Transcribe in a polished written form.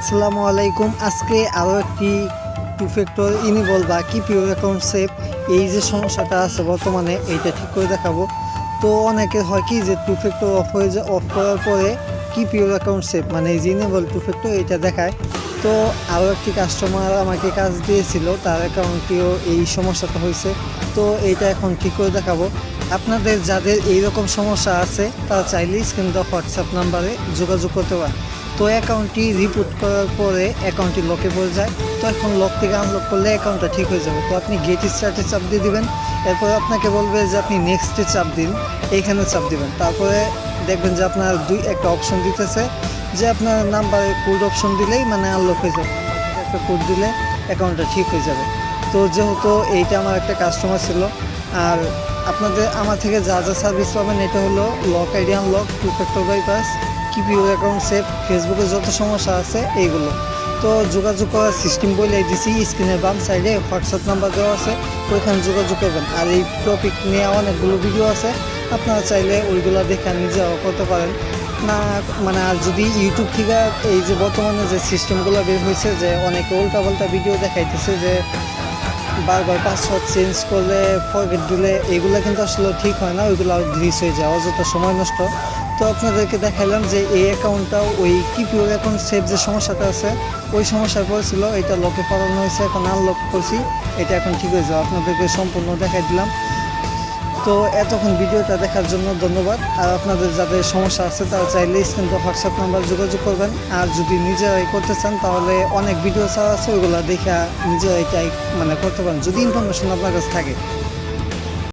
আসসালামু আলাইকুম। আজকে আরও একটি টু ফ্যাক্টর ইনেবল বা কিপিও অ্যাকাউন্ট সেভ এই যে সমস্যাটা আছে বর্তমানে এইটা ঠিক করে দেখাবো। তো অনেকের হয় কি যে টু ফ্যাক্টর অফ হয়ে যায়, অফ করার পরে কিপিও অ্যাকাউন্ট সেভ মানে এই যে ইনেবল টু ফ্যাক্টর এইটা দেখায়। তো আরও একটি কাস্টমার আমাকে কাজ দিয়েছিল, তার অ্যাকাউন্টেও এই সমস্যাটা হয়েছে। তো এইটা এখন ঠিক করে দেখাবো। আপনাদের যাদের এইরকম সমস্যা আছে তারা চাইলেই স্ক্রিন দেওয়া হোয়াটসঅ্যাপ নাম্বারে যোগাযোগ করতে পারেন। তো অ্যাকাউন্টটি রিপোর্ট করার পরে অ্যাকাউন্টটি লকে পড়ে যায়। তো এখন লক থেকে আনলক করলে অ্যাকাউন্টটা ঠিক হয়ে যাবে। তো আপনি গেট স্টার্টে চাপ দিয়ে দিবেন, এরপর আপনাকে বলবে যে আপনি নেক্সটে চাপ দিন, এইখানে চাপ দিবেন। তারপরে দেখবেন যে আপনার একটা অপশন দিতেছে যে আপনার নাম্বারে কোড অপশন দিলেই মানে আনলক হয়ে যাবে। একটা কোড দিলে অ্যাকাউন্টটা ঠিক হয়ে যাবে। তো যেহেতু এইটা আমার একটা কাস্টমার ছিল, আর আপনাদের আমার থেকে যা যা সার্ভিস পাবেন এটা হলো lock ID unlock, two factor bypass, কিপিও অ্যাকাউন্ট সেভ, ফেসবুকে যত সমস্যা আছে এইগুলো। তো যোগাযোগ করার সিস্টেম বলে দিছি, স্ক্রিনের বাম সাইডে হোয়াটসঅ্যাপ নাম্বার দেওয়া আছে, ওইখানে যোগাযোগ করবেন। আর এই টপিক নিয়ে অনেকগুলো ভিডিও আছে, আপনারা চাইলে ওইগুলো দেখে নিজেরাও করতে পারেন না। মানে আর যদি ইউটিউব থেকে এই যে বর্তমানে যে সিস্টেমগুলো বের হয়েছে যে অনেকে উল্টাপাল্টা ভিডিও দেখাইতেছে যে বারবার পাসওয়ার্ড চেঞ্জ করলে ফরগেট দিলে, এগুলো কিন্তু আসলে ঠিক হয় না, ওইগুলো গ্লিচ হয়ে যায়, অযথা সময় নষ্ট। তো আপনাদেরকে দেখাইলাম যে এই অ্যাকাউন্টটাও ওই কিপিও অ্যাকাউন্ট সেভ যে সমস্যাটা আছে ওই সমস্যায় পড়েছিল, এটা লকে করানো হয়েছে, এখন আনলক করছি, এটা এখন ঠিক হয়ে যাবে। আপনাদেরকে সম্পূর্ণ দেখাই দিলাম। তো এতক্ষণ ভিডিওটা দেখার জন্য ধন্যবাদ। আর আপনাদের যাদের সমস্যা আছে তারা চাইলে স্ক্রিন তো হোয়াটসঅ্যাপ নাম্বার যোগাযোগ করবেন। আর যদি নিজেরাই করতে চান তাহলে অনেক ভিডিও ছাড়া আছে, ওইগুলো দেখে নিজেরাই মানে করতে পারেন যদি ইনফরমেশন আপনার কাছে থাকে।